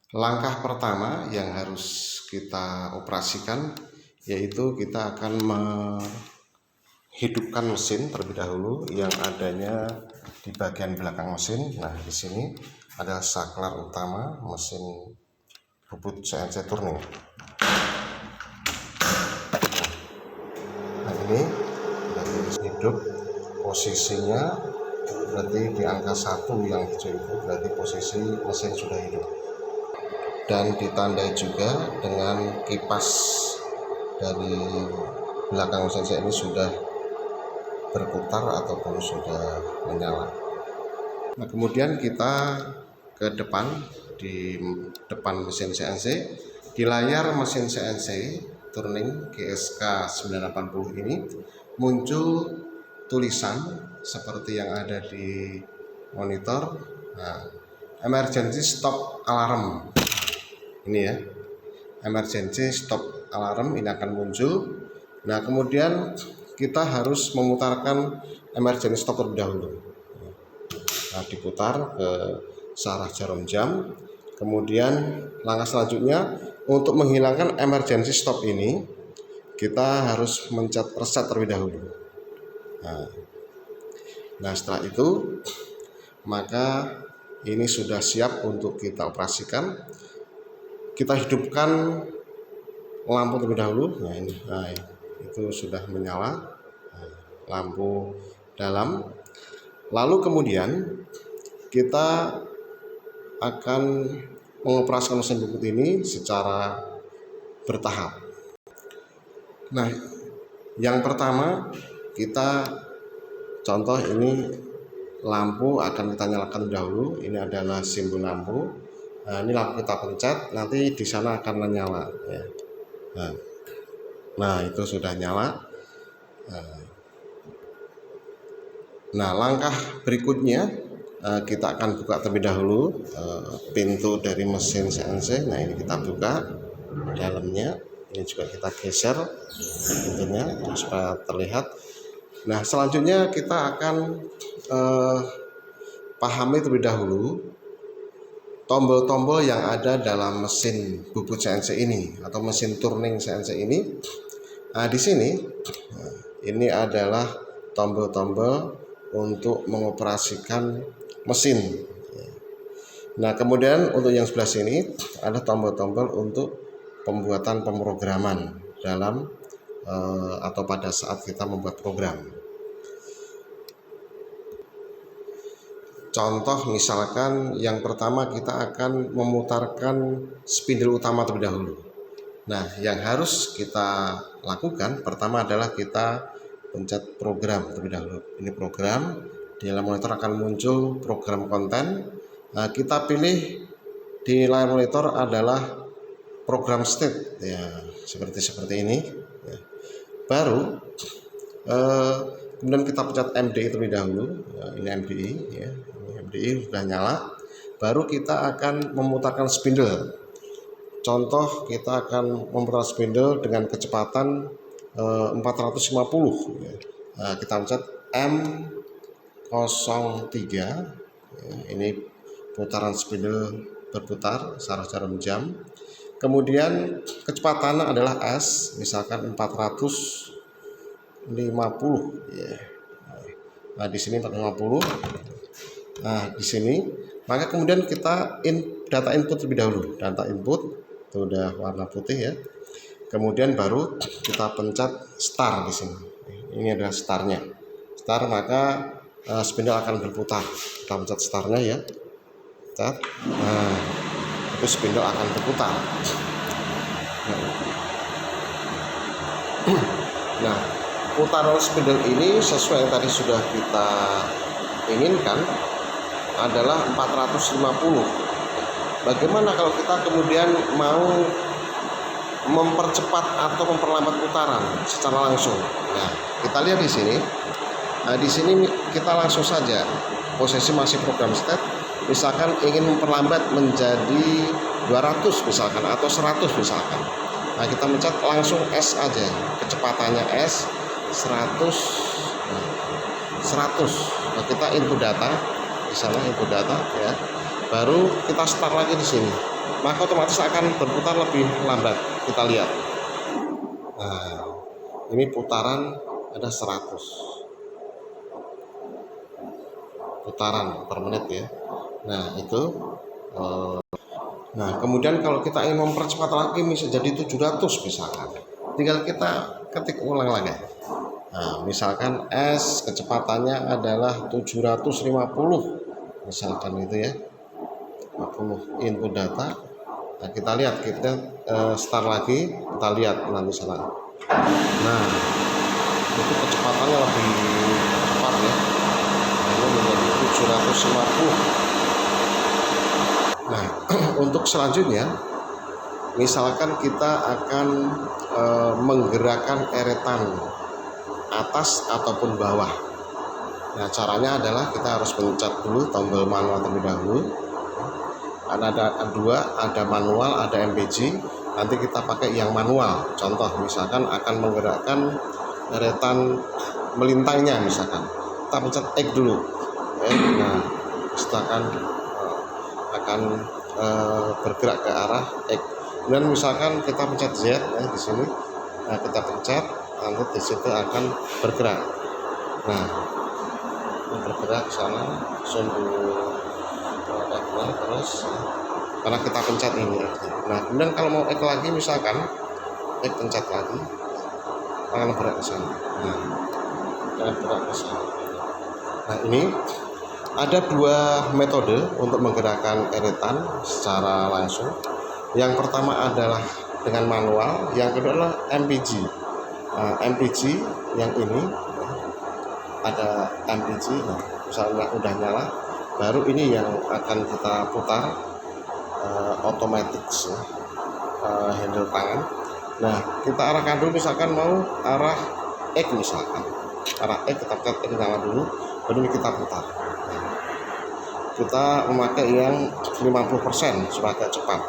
Langkah pertama yang harus kita operasikan yaitu kita akan menghidupkan mesin terlebih dahulu yang adanya di bagian belakang mesin. Nah, di sini ada saklar utama mesin bubut CNC turning. Nah, ini berarti hidup, posisinya berarti di angka 1 yang hijau itu berarti posisi mesin sudah hidup, dan ditandai juga dengan kipas dari belakang mesin CNC ini sudah berputar ataupun sudah menyala. Nah, kemudian kita ke depan, di depan mesin CNC, di layar mesin CNC turning GSK 980 ini muncul tulisan seperti yang ada di monitor. Nah, emergency stop alarm ini ya, emergency stop alarm ini akan muncul. Nah, kemudian kita harus memutarkan emergency stop terlebih dahulu. Nah, diputar ke searah jarum jam. Kemudian langkah selanjutnya untuk menghilangkan emergency stop ini kita harus mencet reset terlebih dahulu. Nah, setelah itu maka ini sudah siap untuk kita operasikan. Kita hidupkan lampu terlebih dahulu. Nah, ini, itu sudah menyala, lampu dalam. Lalu kemudian kita akan mengoperasikan mesin bubut ini secara bertahap. Nah, yang pertama kita contoh ini lampu akan kita nyalakan dahulu. Ini adalah simbol lampu. Nah, ini lampu kita pencet, nanti di sana akan menyala ya. Nah, itu sudah nyala. Nah, langkah berikutnya kita akan buka terlebih dahulu pintu dari mesin CNC. Nah, ini kita buka dalamnya. Ini juga kita geser pintunya supaya terlihat. Nah, selanjutnya kita akan pahami terlebih dahulu tombol-tombol yang ada dalam mesin bubut CNC ini atau mesin turning CNC ini. Nah, di sini ini adalah tombol-tombol untuk mengoperasikan mesin. Nah, kemudian untuk yang sebelah sini ada tombol-tombol untuk pembuatan pemrograman dalam atau pada saat kita membuat program. Contoh misalkan yang pertama kita akan memutarkan spindle utama terlebih dahulu. Nah, yang harus kita lakukan pertama adalah kita pencet program terlebih dahulu. Ini program, di dalam monitor akan muncul program konten. Nah, kita pilih di layar monitor adalah program state ya, seperti ini ya. Baru kemudian kita pencet MDI terlebih dahulu ya, ini MDI ya, ini MDI sudah nyala. Baru kita akan memutarkan spindle. Contoh kita akan memutar spindle dengan kecepatan 450 ya. Nah, kita pencet M03 ya, ini putaran spindle berputar searah jarum jam. Kemudian kecepatan adalah S, misalkan 450 ya. Nah, di sini 450. Nah, di sini maka kemudian kita data input terlebih dahulu. Data input itu udah warna putih ya. Kemudian baru kita pencet start di sini. Ini adalah startnya. Start, maka spindle akan berputar. Kita pencet startnya ya. Start. Nah, itu spindle akan berputar. Nah, putaran spindle ini sesuai yang tadi sudah kita inginkan adalah 450. Bagaimana kalau kita kemudian mau mempercepat atau memperlambat putaran secara langsung? Nah, kita lihat di sini. Nah, di sini kita langsung saja posisi masih program state. Misalkan ingin memperlambat menjadi 200 misalkan atau 100 misalkan. Nah, kita mencet langsung S aja. Kecepatannya S 100. Nah, 100. Nah, kita input data di sana, input data ya. Baru kita start lagi di sini. maka otomatis akan berputar lebih lambat. Kita lihat. Nah, ini putaran ada 100 putaran per menit ya. Nah, itu nah, kemudian kalau kita ingin mempercepat lagi bisa jadi 700 misalkan. Tinggal kita ketik ulang lagi. Nah, misalkan S kecepatannya adalah 750 misalkan itu ya. 50 input data. Nah, kita lihat, kita start lagi, kita lihat nanti sana. Nah, itu kecepatannya lebih cepat ya. Nah, ini menjadi 750. Nah, untuk selanjutnya, misalkan kita akan menggerakkan eretan atas ataupun bawah. Nah, caranya adalah kita harus pencet dulu tombol manual terlebih dahulu. Ada dua, ada manual, ada MPG. Nanti kita pakai yang manual. Contoh, misalkan akan menggerakkan eretan melintangnya, misalkan kita pencet X dulu. Nah, misalkan akan bergerak ke arah X. Dan misalkan kita pencet Z ya, di sini. Nah, kita pencet, nanti di situ akan bergerak. Nah, bergerak ke sana, sumbu terus karena kita pencet ini. Nah, kemudian kalau mau X lagi, misalkan X pencet lagi, akan bergerak ke sana. Nah, akan bergerak ke sana. Nah, ini ada dua metode untuk menggerakkan eretan secara langsung. Yang pertama adalah dengan manual, yang kedua adalah MPG. Nah, MPG yang ini ada MPG. Nah, misalnya udah nyala, baru ini yang akan kita putar otomatis ya, handle tangan. Nah, kita arahkan dulu, misalkan mau arah X, misalkan arah X, kita pencet X nyala dulu, baru kita putar. Nah, kita memakai yang 50% supaya agak cepat.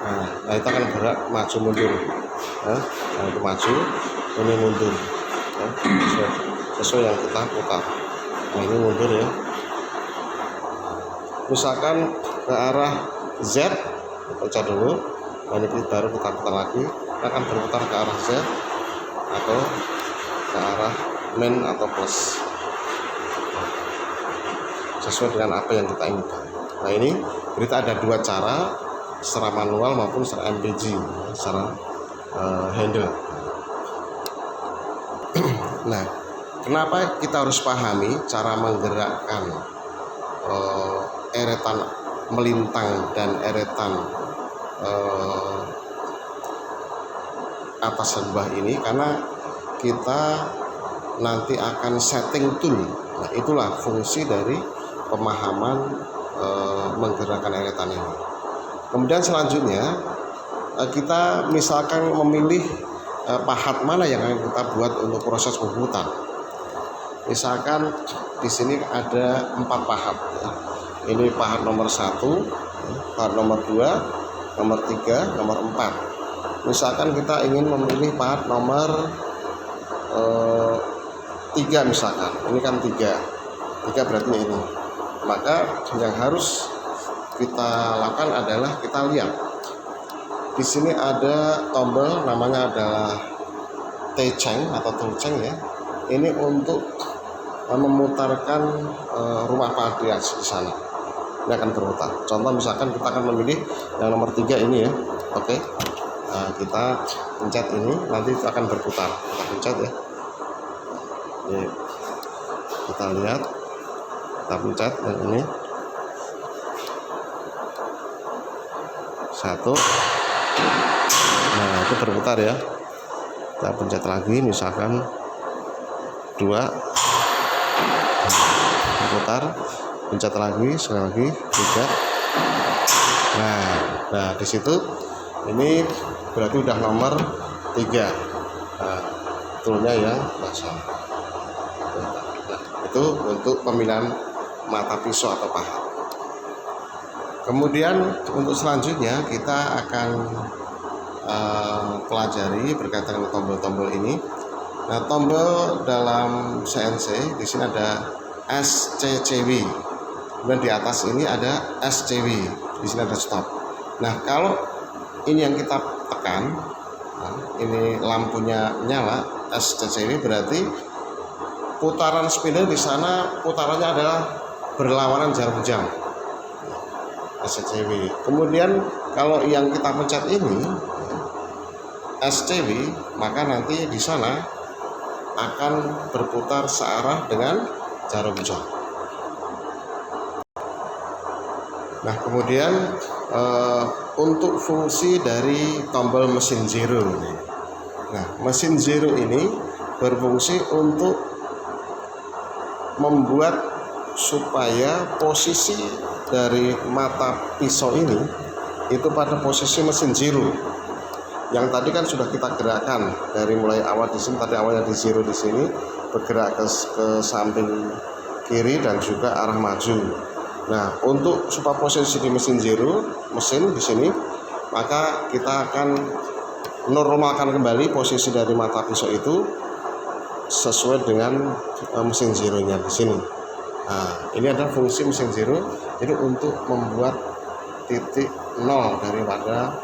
Nah, itu akan gerak maju mundur. Nah, itu maju, ini mundur ya, sesuai yang kita putar. Nah, ini mundur ya. Misalkan ke arah Z, pencet dulu, ini baru kita putar lagi, akan berputar ke arah Z atau ke arah min atau plus, sesuai dengan apa yang kita inginkan. Nah, ini kita ada dua cara, secara manual maupun secara MPG, secara handle. Nah, kenapa kita harus pahami cara menggerakkan eretan melintang dan eretan atas dan bawah ini? Karena kita nanti akan setting tool. Nah, itulah fungsi dari pemahaman menggerakkan eretan ini. Kemudian selanjutnya kita misalkan memilih pahat mana yang akan kita buat untuk proses pembuatan. Misalkan di sini ada 4 pahat ya. Ini pahat nomor 1, pahat nomor 2, nomor 3, nomor 4. Misalkan kita ingin memilih pahat nomor 3 misalkan. Ini kan 3 berarti ini. Maka yang harus kita lakukan adalah kita lihat. Di sini ada tombol namanya adalah T-Change atau Tool-Change ya. Ini untuk memutarkan rumah pahat di sana. Ini akan berputar. Contoh misalkan kita akan memilih yang nomor 3 ini ya. Oke. Nah, kita pencet ini, nanti itu akan berputar. Kita pencet ya. Ini. Kita lihat. Kita pencet yang ini. 1. Nah, itu berputar ya. Kita pencet lagi, misalkan 2. Berputar. Pencet lagi, sekali lagi 3. Nah di situ ini berarti udah nomor 3. Nah, toolnya yang basah. Nah, itu untuk pemilihan mata pisau atau pahat. Kemudian untuk selanjutnya kita akan pelajari berkaitan dengan tombol-tombol ini. Nah, tombol dalam CNC di sini ada SCCW. Kemudian di atas ini ada SCW, di sini ada stop. Nah, kalau ini yang kita tekan, nah, ini lampunya nyala SCCW, berarti putaran spidol di sana putarannya adalah berlawanan jarum jam SCCW. Kemudian kalau yang kita pencet ini SCW, maka nanti di sana akan berputar searah dengan jarum jam. Nah, kemudian untuk fungsi dari tombol mesin zero ini. Nah, mesin zero ini berfungsi untuk membuat supaya posisi dari mata pisau ini itu pada posisi mesin zero. Yang tadi kan sudah kita gerakkan dari mulai awal di sini, tadi awalnya di zero di sini, bergerak ke samping kiri dan juga arah maju. Nah, untuk supaya posisi di mesin zero, mesin di sini, maka kita akan normalkan kembali posisi dari mata pisau itu sesuai dengan mesin zero-nya di sini. Nah, ini adalah fungsi mesin zero, jadi untuk membuat titik nol daripada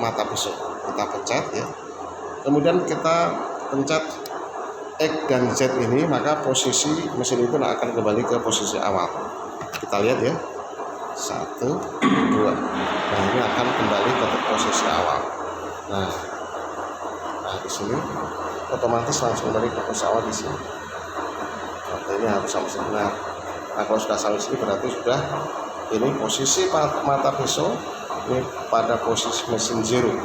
mata pisau. Kita pencet ya, kemudian kita pencet X dan Z ini, maka posisi mesin itu akan kembali ke posisi awal. Kita lihat ya, 1, 2. Nah, ini akan kembali ke posisi awal. Nah di sini otomatis langsung kembali ke posisi awal di sini. Nah, ini harus sama sini. Nah, kalau sudah sampai sini berarti sudah ini posisi mata pisau ini pada posisi mesin zero.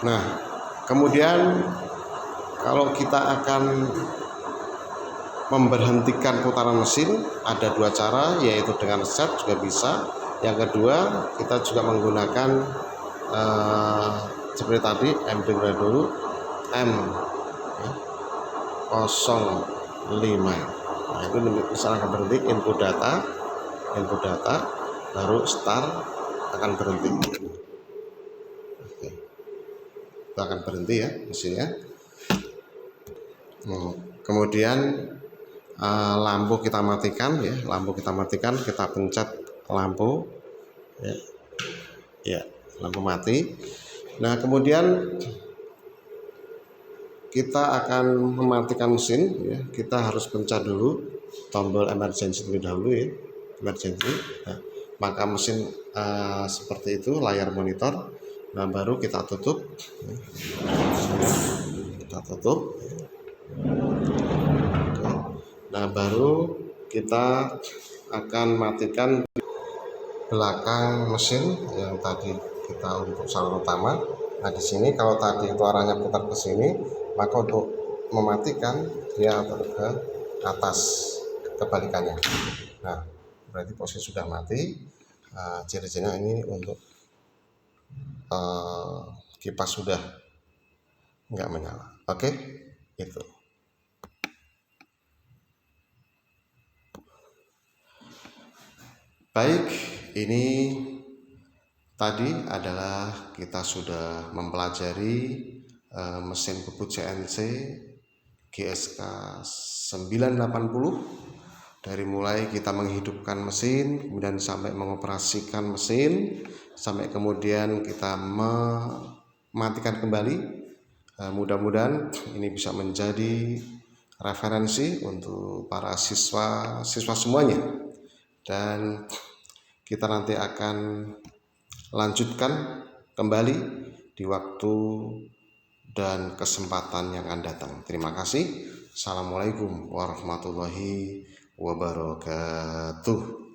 Nah, kemudian kalau kita akan memberhentikan putaran mesin, ada dua cara, yaitu dengan set juga bisa. Yang kedua, kita juga menggunakan seperti tadi, M dulu, M05. Nah, itu misalnya berhenti, input data, baru start, akan berhenti. Oke. Itu akan berhenti ya mesinnya. Kemudian lampu kita matikan ya, kita pencet lampu ya, lampu mati. Nah, kemudian kita akan mematikan mesin ya, kita harus pencet dulu tombol emergency terlebih dahulu ya, emergency. Nah, maka mesin seperti itu, layar monitor. Nah, baru kita tutup ya. Kita tutup. Nah, baru kita akan matikan belakang mesin yang tadi kita untuk saluran utama. Nah, di sini kalau tadi itu arahnya putar ke sini, maka untuk mematikan dia ke atas, kebalikannya. Nah, berarti posisi sudah mati. Ciri-cirinya ini untuk kipas sudah nggak menyala. Oke, itu. Baik, ini tadi adalah kita sudah mempelajari mesin bubut CNC GSK 980, dari mulai kita menghidupkan mesin, kemudian sampai mengoperasikan mesin, sampai kemudian kita mematikan kembali. Mudah-mudahan ini bisa menjadi referensi untuk para siswa semuanya, dan kita nanti akan lanjutkan kembali di waktu dan kesempatan yang akan datang. Terima kasih. Assalamualaikum warahmatullahi wabarakatuh.